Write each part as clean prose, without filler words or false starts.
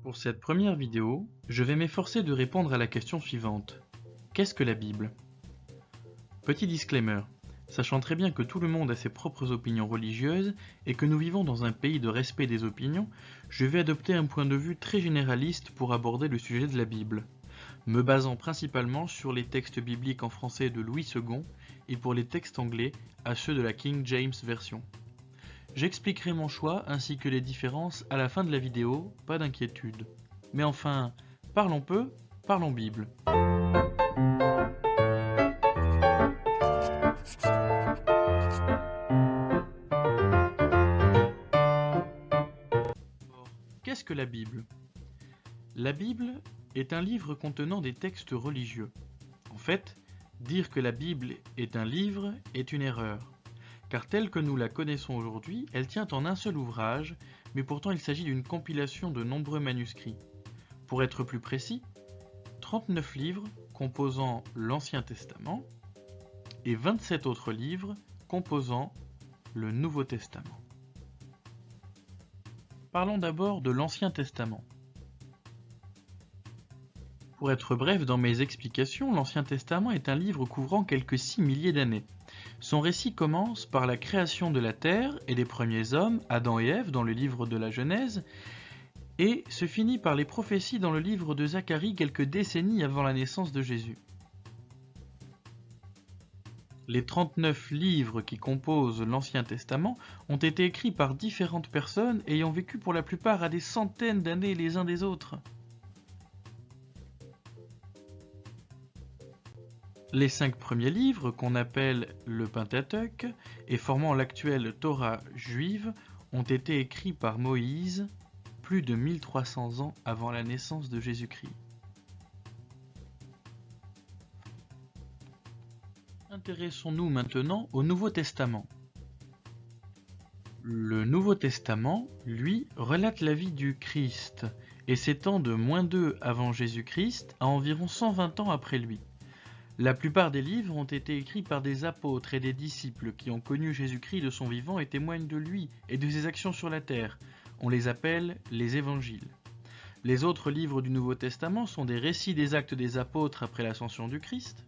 Pour cette première vidéo, je vais m'efforcer de répondre à la question suivante. Qu'est-ce que la Bible? Petit disclaimer, sachant très bien que tout le monde a ses propres opinions religieuses et que nous vivons dans un pays de respect des opinions, je vais adopter un point de vue très généraliste pour aborder le sujet de la Bible, me basant principalement sur les textes bibliques en français de Louis II et pour les textes anglais à ceux de la King James Version. J'expliquerai mon choix ainsi que les différences à la fin de la vidéo, pas d'inquiétude. Mais enfin, parlons peu, parlons Bible. Qu'est-ce que la Bible? La Bible est un livre contenant des textes religieux. En fait, dire que la Bible est un livre est une erreur, car telle que nous la connaissons aujourd'hui, elle tient en un seul ouvrage, mais pourtant il s'agit d'une compilation de nombreux manuscrits. Pour être plus précis, 39 livres composant l'Ancien Testament et 27 autres livres composant le Nouveau Testament. Parlons d'abord de l'Ancien Testament. Pour être bref dans mes explications, l'Ancien Testament est un livre couvrant quelques 6 milliers d'années. Son récit commence par la création de la terre et des premiers hommes, Adam et Ève, dans le livre de la Genèse, et se finit par les prophéties dans le livre de Zacharie quelques décennies avant la naissance de Jésus. Les 39 livres qui composent l'Ancien Testament ont été écrits par différentes personnes ayant vécu pour la plupart à des centaines d'années les uns des autres. Les 5 premiers livres, qu'on appelle le Pentateuque, et formant l'actuelle Torah juive, ont été écrits par Moïse plus de 1300 ans avant la naissance de Jésus-Christ. Intéressons-nous maintenant au Nouveau Testament. Le Nouveau Testament, lui, relate la vie du Christ et s'étend de -2 avant Jésus-Christ à environ 120 ans après lui. La plupart des livres ont été écrits par des apôtres et des disciples qui ont connu Jésus-Christ de son vivant et témoignent de lui et de ses actions sur la terre. On les appelle les évangiles. Les autres livres du Nouveau Testament sont des récits des actes des apôtres après l'ascension du Christ,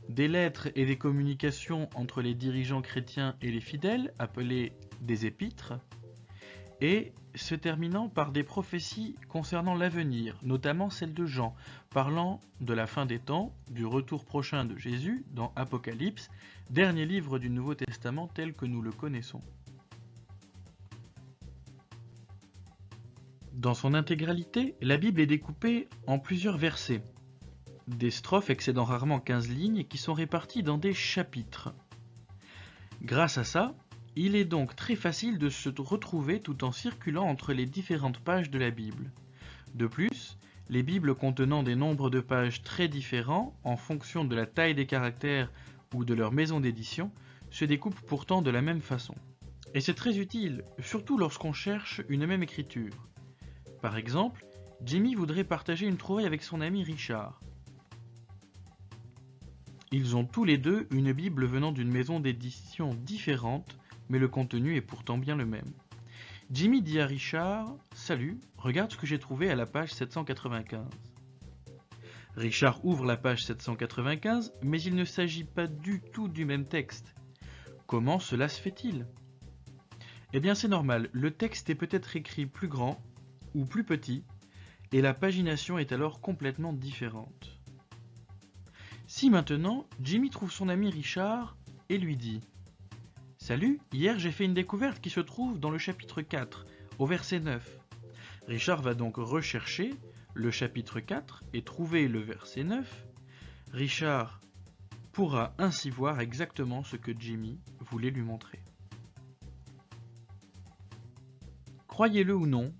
des lettres et des communications entre les dirigeants chrétiens et les fidèles, appelées des épîtres, et se terminant par des prophéties concernant l'avenir, notamment celle de Jean, parlant de la fin des temps, du retour prochain de Jésus dans Apocalypse, dernier livre du Nouveau Testament tel que nous le connaissons. Dans son intégralité, la Bible est découpée en plusieurs versets, des strophes excédant rarement 15 lignes qui sont réparties dans des chapitres. Grâce à ça, il est donc très facile de se retrouver tout en circulant entre les différentes pages de la Bible. De plus, les Bibles contenant des nombres de pages très différents en fonction de la taille des caractères ou de leur maison d'édition se découpent pourtant de la même façon. Et c'est très utile, surtout lorsqu'on cherche une même écriture. Par exemple, Jimmy voudrait partager une trouvaille avec son ami Richard. Ils ont tous les deux une Bible venant d'une maison d'édition différente, mais le contenu est pourtant bien le même. Jimmy dit à Richard « Salut, regarde ce que j'ai trouvé à la page 795 ». Richard ouvre la page 795, mais il ne s'agit pas du tout du même texte. Comment cela se fait-il? Eh bien c'est normal, le texte est peut-être écrit plus grand ou plus petit, et la pagination est alors complètement différente. Si maintenant, Jimmy trouve son ami Richard et lui dit « Salut, hier j'ai fait une découverte qui se trouve dans le chapitre 4, au verset 9. » Richard va donc rechercher le chapitre 4 et trouver le verset 9. Richard pourra ainsi voir exactement ce que Jimmy voulait lui montrer. Croyez-le ou non,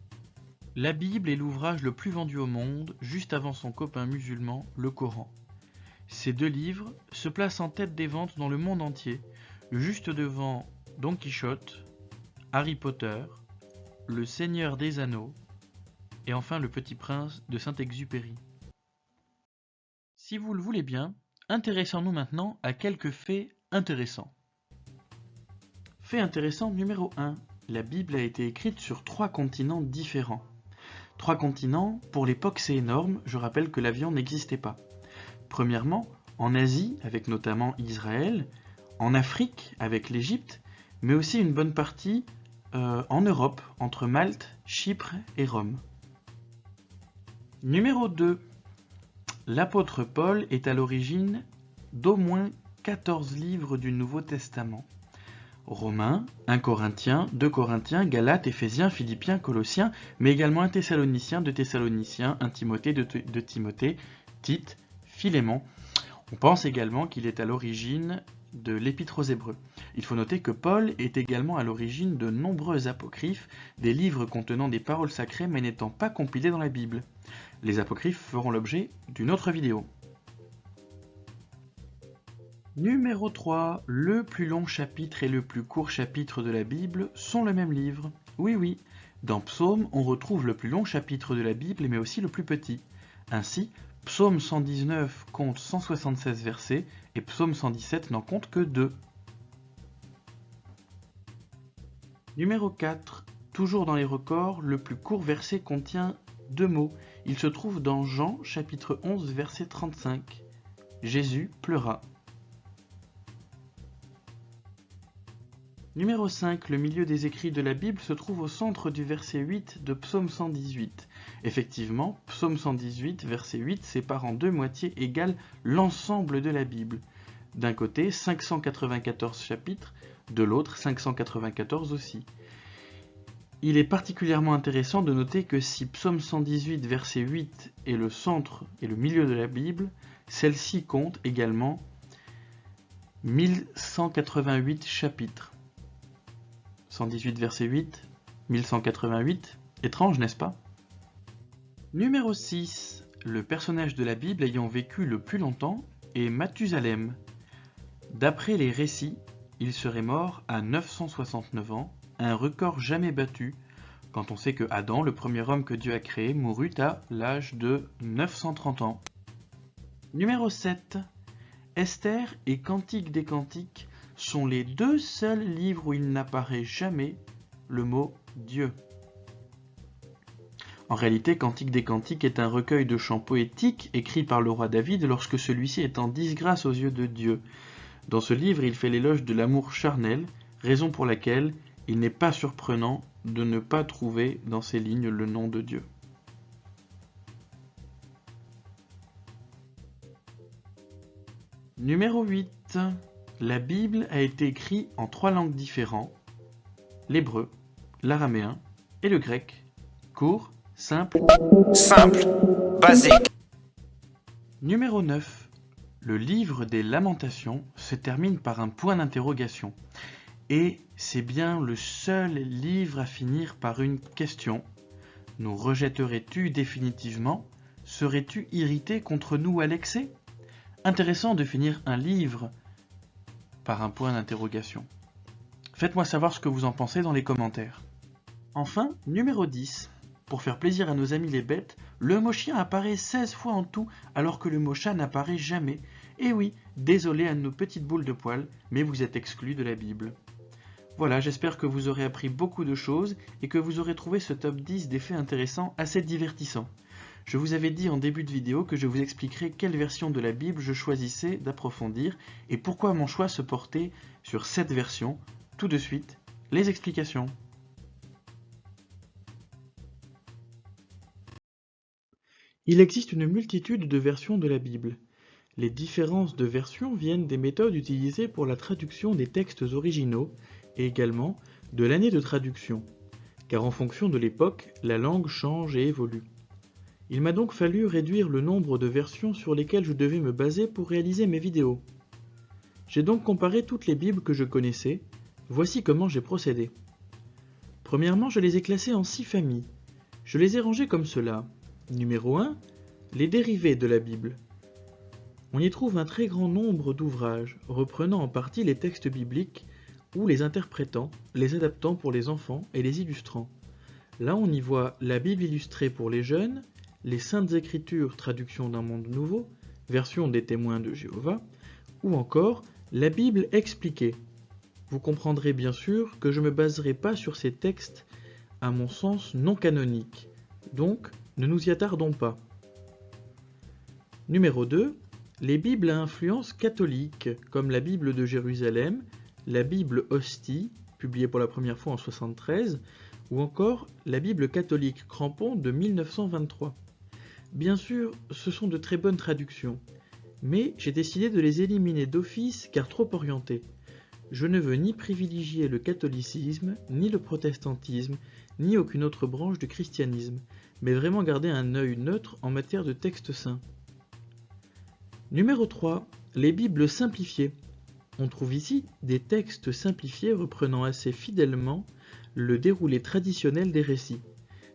la Bible est l'ouvrage le plus vendu au monde, juste avant son copain musulman, le Coran. Ces deux livres se placent en tête des ventes dans le monde entier, juste devant Don Quichotte, Harry Potter, Le Seigneur des Anneaux et enfin Le Petit Prince de Saint-Exupéry. Si vous le voulez bien, intéressons-nous maintenant à quelques faits intéressants. Fait intéressant numéro 1. La Bible a été écrite sur 3 continents différents. 3 continents, pour l'époque c'est énorme, je rappelle que l'avion n'existait pas. Premièrement, en Asie, avec notamment Israël, en Afrique, avec l'Égypte, mais aussi une bonne partie en Europe, entre Malte, Chypre et Rome. Numéro 2. L'apôtre Paul est à l'origine d'au moins 14 livres du Nouveau Testament. Romains, 1 Corinthiens, 2 Corinthiens, Galates, Éphésiens, Philippiens, Colossiens, mais également 1 Thessaloniciens, 2 Thessaloniciens, 1 Timothée, 2 Timothée, Tite, Philémon. On pense également qu'il est à l'origine de l'Épître aux Hébreux. Il faut noter que Paul est également à l'origine de nombreux apocryphes, des livres contenant des paroles sacrées mais n'étant pas compilés dans la Bible. Les apocryphes feront l'objet d'une autre vidéo. Numéro 3. Le plus long chapitre et le plus court chapitre de la Bible sont le même livre. Oui, dans Psaume, on retrouve le plus long chapitre de la Bible mais aussi le plus petit. Ainsi, Psaume 119 compte 176 versets et Psaume 117 n'en compte que 2. Numéro 4. Toujours dans les records, le plus court verset contient 2 mots. Il se trouve dans Jean chapitre 11 verset 35. Jésus pleura. Numéro 5. Le milieu des écrits de la Bible se trouve au centre du verset 8 de Psaume 118. Effectivement, Psaume 118, verset 8, sépare en 2 moitiés égales l'ensemble de la Bible. D'un côté, 594 chapitres, de l'autre, 594 aussi. Il est particulièrement intéressant de noter que si Psaume 118, verset 8 est le centre et le milieu de la Bible, celle-ci compte également 1188 chapitres. 118 verset 8, 1188, étrange n'est-ce pas? Numéro 6. Le personnage de la Bible ayant vécu le plus longtemps est Mathusalem. D'après les récits, il serait mort à 969 ans, un record jamais battu, quand on sait que Adam, le premier homme que Dieu a créé, mourut à l'âge de 930 ans. Numéro 7. Esther et Cantique des Cantiques sont les 2 seuls livres où il n'apparaît jamais le mot Dieu. En réalité, Cantique des Cantiques est un recueil de chants poétiques écrit par le roi David lorsque celui-ci est en disgrâce aux yeux de Dieu. Dans ce livre, il fait l'éloge de l'amour charnel, raison pour laquelle il n'est pas surprenant de ne pas trouver dans ces lignes le nom de Dieu. Numéro 8. La Bible a été écrite en 3 langues différentes, l'hébreu, l'araméen et le grec. Court, simple, basique. Numéro 9. Le livre des Lamentations se termine par un point d'interrogation. Et c'est bien le seul livre à finir par une question. Nous rejetterais-tu définitivement? Serais-tu irrité contre nous à l'excès? Intéressant de finir un livre par un point d'interrogation. Faites-moi savoir ce que vous en pensez dans les commentaires. Enfin, numéro 10. Pour faire plaisir à nos amis les bêtes, le mot chien apparaît 16 fois en tout, alors que le mot chat n'apparaît jamais. Et oui, désolé à nos petites boules de poils, mais vous êtes exclus de la Bible. Voilà, j'espère que vous aurez appris beaucoup de choses et que vous aurez trouvé ce top 10 des faits intéressants assez divertissant. Je vous avais dit en début de vidéo que je vous expliquerai quelle version de la Bible je choisissais d'approfondir et pourquoi mon choix se portait sur cette version. Tout de suite, les explications. Il existe une multitude de versions de la Bible. Les différences de versions viennent des méthodes utilisées pour la traduction des textes originaux et également de l'année de traduction, car en fonction de l'époque, la langue change et évolue. Il m'a donc fallu réduire le nombre de versions sur lesquelles je devais me baser pour réaliser mes vidéos. J'ai donc comparé toutes les Bibles que je connaissais. Voici comment j'ai procédé. Premièrement, je les ai classées en 6 familles. Je les ai rangées comme cela. Numéro 1, les dérivés de la Bible. On y trouve un très grand nombre d'ouvrages, reprenant en partie les textes bibliques ou les interprétant, les adaptant pour les enfants et les illustrant. Là, on y voit la Bible illustrée pour les jeunes, les Saintes Écritures, traduction d'un monde nouveau, version des témoins de Jéhovah, ou encore la Bible expliquée. Vous comprendrez bien sûr que je ne me baserai pas sur ces textes, à mon sens non canoniques, Donc, ne nous y attardons pas. Numéro 2. Les Bibles à influence catholique, comme la Bible de Jérusalem, la Bible Hostie, publiée pour la première fois en 1973, ou encore la Bible catholique Crampon de 1923. Bien sûr, ce sont de très bonnes traductions, mais j'ai décidé de les éliminer d'office car trop orientées. Je ne veux ni privilégier le catholicisme, ni le protestantisme, ni aucune autre branche du christianisme, mais vraiment garder un œil neutre en matière de textes saints. Numéro 3. Les Bibles simplifiées. On trouve ici des textes simplifiés reprenant assez fidèlement le déroulé traditionnel des récits.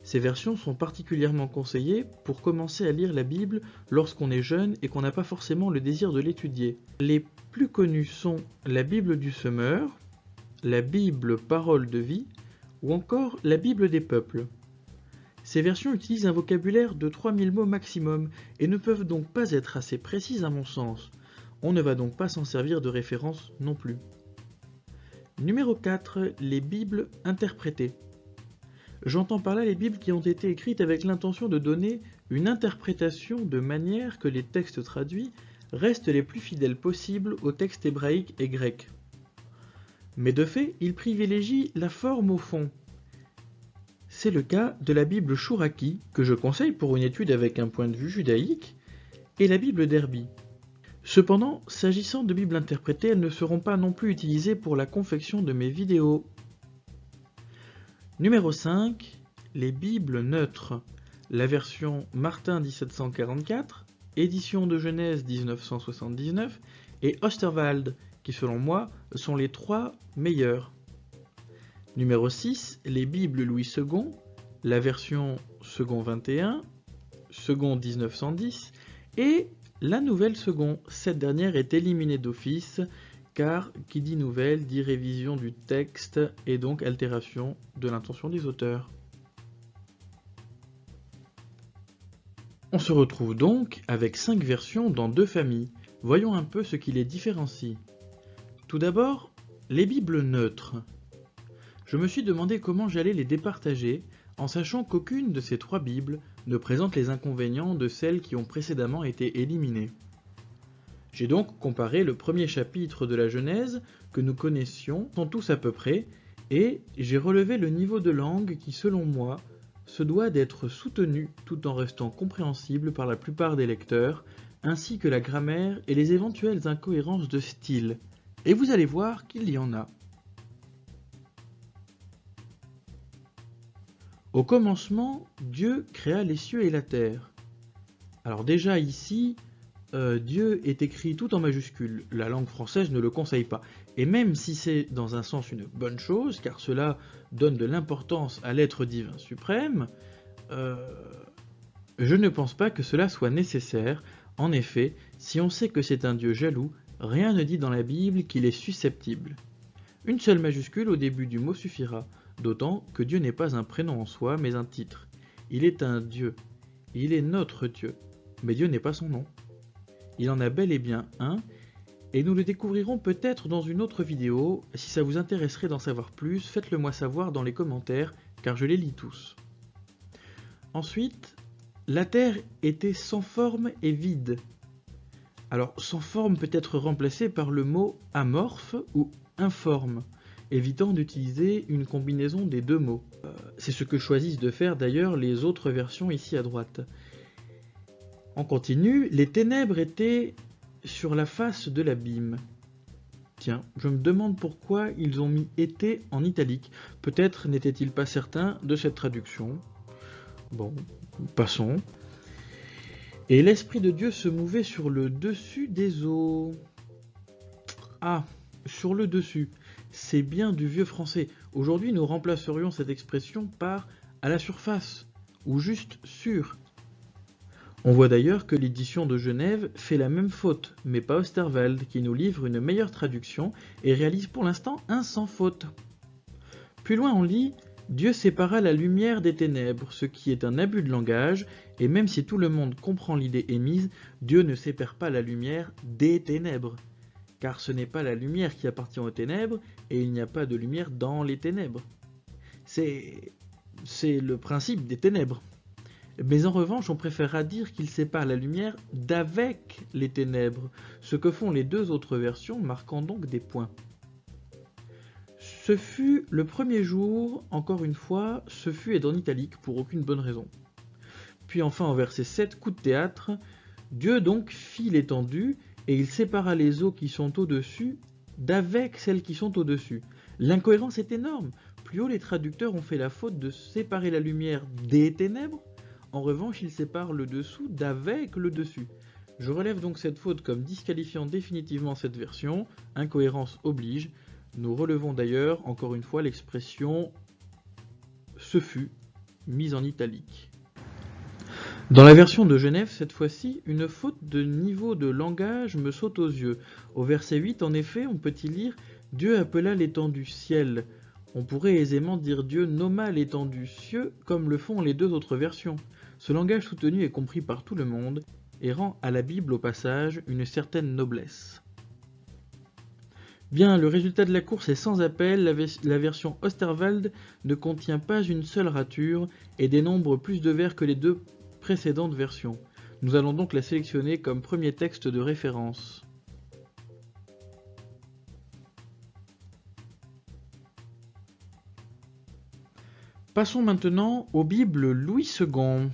Ces versions sont particulièrement conseillées pour commencer à lire la Bible lorsqu'on est jeune et qu'on n'a pas forcément le désir de l'étudier. Les plus connus sont la Bible du Semeur, la Bible Parole de vie ou encore la Bible des peuples. Ces versions utilisent un vocabulaire de 3000 mots maximum et ne peuvent donc pas être assez précises à mon sens. On ne va donc pas s'en servir de référence non plus. Numéro 4. Les Bibles interprétées. J'entends par là les Bibles qui ont été écrites avec l'intention de donner une interprétation de manière que les textes traduits restent les plus fidèles possibles aux textes hébraïques et grecs. Mais de fait, ils privilégient la forme au fond. C'est le cas de la Bible Chouraki, que je conseille pour une étude avec un point de vue judaïque, et la Bible Derby. Cependant, s'agissant de Bibles interprétées, elles ne seront pas non plus utilisées pour la confection de mes vidéos. Numéro 5. Les Bibles neutres. La version Martin 1744, édition de Genèse 1979 et Osterwald, qui selon moi sont les 3 meilleures. Numéro 6. Les Bibles Louis II, la version second 21, second 1910 et la nouvelle second. Cette dernière est éliminée d'office car qui dit nouvelle dit révision du texte et donc altération de l'intention des auteurs. On se retrouve donc avec 5 versions dans 2 familles. Voyons un peu ce qui les différencie. Tout d'abord, les Bibles neutres. Je me suis demandé comment j'allais les départager en sachant qu'aucune de ces 3 Bibles ne présente les inconvénients de celles qui ont précédemment été éliminées. J'ai donc comparé le premier chapitre de la Genèse que nous connaissions, sont tous à peu près, et j'ai relevé le niveau de langue qui, selon moi, se doit d'être soutenu tout en restant compréhensible par la plupart des lecteurs, ainsi que la grammaire et les éventuelles incohérences de style. Et vous allez voir qu'il y en a. Au commencement, Dieu créa les cieux et la terre. Alors déjà ici, Dieu est écrit tout en majuscule, la langue française ne le conseille pas. Et même si c'est dans un sens une bonne chose, car cela donne de l'importance à l'être divin suprême, je ne pense pas que cela soit nécessaire. En effet, si on sait que c'est un Dieu jaloux, rien ne dit dans la Bible qu'il est susceptible. Une seule majuscule au début du mot suffira, d'autant que Dieu n'est pas un prénom en soi, mais un titre. Il est un Dieu. Il est notre Dieu. Mais Dieu n'est pas son nom. Il en a bel et bien un, et nous le découvrirons peut-être dans une autre vidéo. Si ça vous intéresserait d'en savoir plus, faites-le moi savoir dans les commentaires, car je les lis tous. Ensuite, la Terre était sans forme et vide. Alors, sans forme peut être remplacé par le mot amorphe ou informe, évitant d'utiliser une combinaison des 2 mots. C'est ce que choisissent de faire d'ailleurs les autres versions ici à droite. On continue, les ténèbres étaient sur la face de l'abîme. Tiens, je me demande pourquoi ils ont mis « était » en italique. Peut-être n'étaient-ils pas certains de cette traduction. Bon, passons. Et l'Esprit de Dieu se mouvait sur le dessus des eaux. Ah, sur le dessus. C'est bien du vieux français. Aujourd'hui, nous remplacerions cette expression par « à la surface » ou juste « sur ». On voit d'ailleurs que l'édition de Genève fait la même faute, mais pas Osterwald, qui nous livre une meilleure traduction et réalise pour l'instant un sans faute. Plus loin on lit « Dieu sépara la lumière des ténèbres », ce qui est un abus de langage, et même si tout le monde comprend l'idée émise, Dieu ne sépare pas la lumière des ténèbres, car ce n'est pas la lumière qui appartient aux ténèbres, et il n'y a pas de lumière dans les ténèbres. C'est le principe des ténèbres. Mais en revanche, on préférera dire qu'il sépare la lumière d'avec les ténèbres, ce que font les deux autres versions, marquant donc des points. Ce fut le premier jour, encore une fois, ce fut est en italique pour aucune bonne raison. Puis enfin en verset 7, coup de théâtre, Dieu donc fit l'étendue, et il sépara les eaux qui sont au-dessus d'avec celles qui sont au-dessus. L'incohérence est énorme. Plus haut, les traducteurs ont fait la faute de séparer la lumière des ténèbres. En revanche, ils séparent le dessous d'avec le dessus. Je relève donc cette faute comme disqualifiant définitivement cette version. Incohérence oblige. Nous relevons d'ailleurs, encore une fois, l'expression « ce fut » mise en italique. Dans la version de Genève, cette fois-ci, une faute de niveau de langage me saute aux yeux. Au verset 8, en effet, on peut y lire « Dieu appela l'étendue ciel ». On pourrait aisément dire Dieu nomma l'étendue cieux, comme le font les deux autres versions. Ce langage soutenu est compris par tout le monde et rend à la Bible au passage une certaine noblesse. Bien, le résultat de la course est sans appel, la version Osterwald ne contient pas une seule rature et dénombre plus de vers que les deux précédentes versions. Nous allons donc la sélectionner comme premier texte de référence. Passons maintenant aux Bibles Louis II.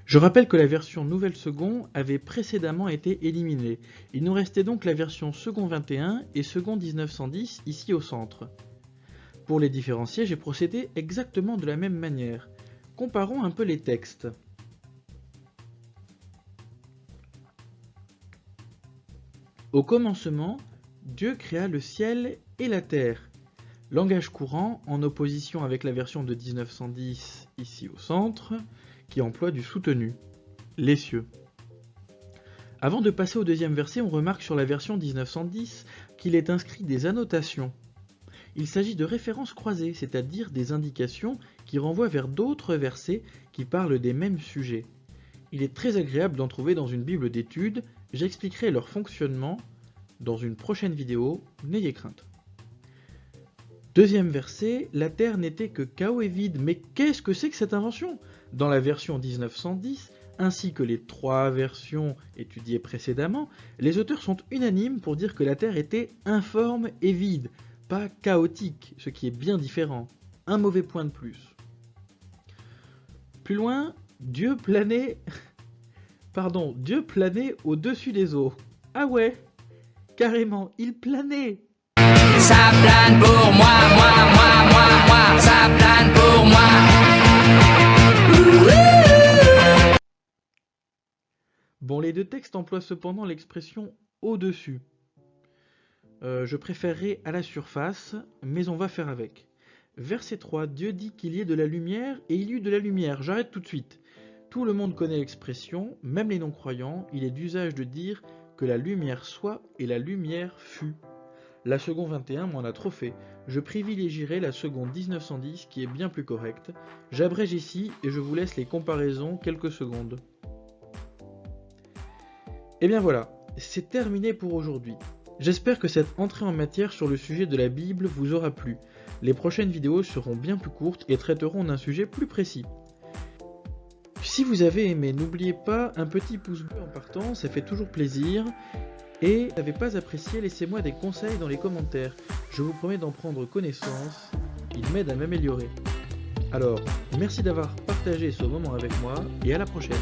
Je rappelle que la version Nouvelle Second avait précédemment été éliminée. Il nous restait donc la version Second 21 et Second 1910 ici au centre. Pour les différencier, j'ai procédé exactement de la même manière. Comparons un peu les textes. Au commencement, Dieu créa le ciel et la terre. Langage courant en opposition avec la version de 1910 ici au centre, qui emploie du soutenu, les cieux. Avant de passer au deuxième verset, on remarque sur la version 1910 qu'il est inscrit des annotations. Il s'agit de références croisées, c'est-à-dire des indications qui renvoient vers d'autres versets qui parlent des mêmes sujets. Il est très agréable d'en trouver dans une Bible d'études, j'expliquerai leur fonctionnement dans une prochaine vidéo, n'ayez crainte. Deuxième verset, la terre n'était que chaos et vide. Mais qu'est-ce que c'est que cette invention? Dans la version 1910, ainsi que les trois versions étudiées précédemment, les auteurs sont unanimes pour dire que la terre était informe et vide, pas chaotique, ce qui est bien différent. Un mauvais point de plus. Plus loin, Dieu planait au-dessus des eaux. Ah ouais, carrément, il planait. Ça plane pour moi, ça plane pour moi. Bon, les deux textes emploient cependant l'expression au-dessus. Je préférerais à la surface, mais on va faire avec. Verset 3, Dieu dit qu'il y ait de la lumière et il y eut de la lumière. J'arrête tout de suite. Tout le monde connaît l'expression, même les non-croyants, il est d'usage de dire que la lumière soit et la lumière fut. La seconde 21 m'en a trop fait. Je privilégierai la seconde 1910 qui est bien plus correcte. J'abrège ici et je vous laisse les comparaisons quelques secondes. Et bien voilà, c'est terminé pour aujourd'hui. J'espère que cette entrée en matière sur le sujet de la Bible vous aura plu. Les prochaines vidéos seront bien plus courtes et traiteront d'un sujet plus précis. Si vous avez aimé, n'oubliez pas un petit pouce bleu en partant, ça fait toujours plaisir. Et si vous n'avez pas apprécié, laissez-moi des conseils dans les commentaires. Je vous promets d'en prendre connaissance, ils m'aident à m'améliorer. Alors, merci d'avoir partagé ce moment avec moi et à la prochaine.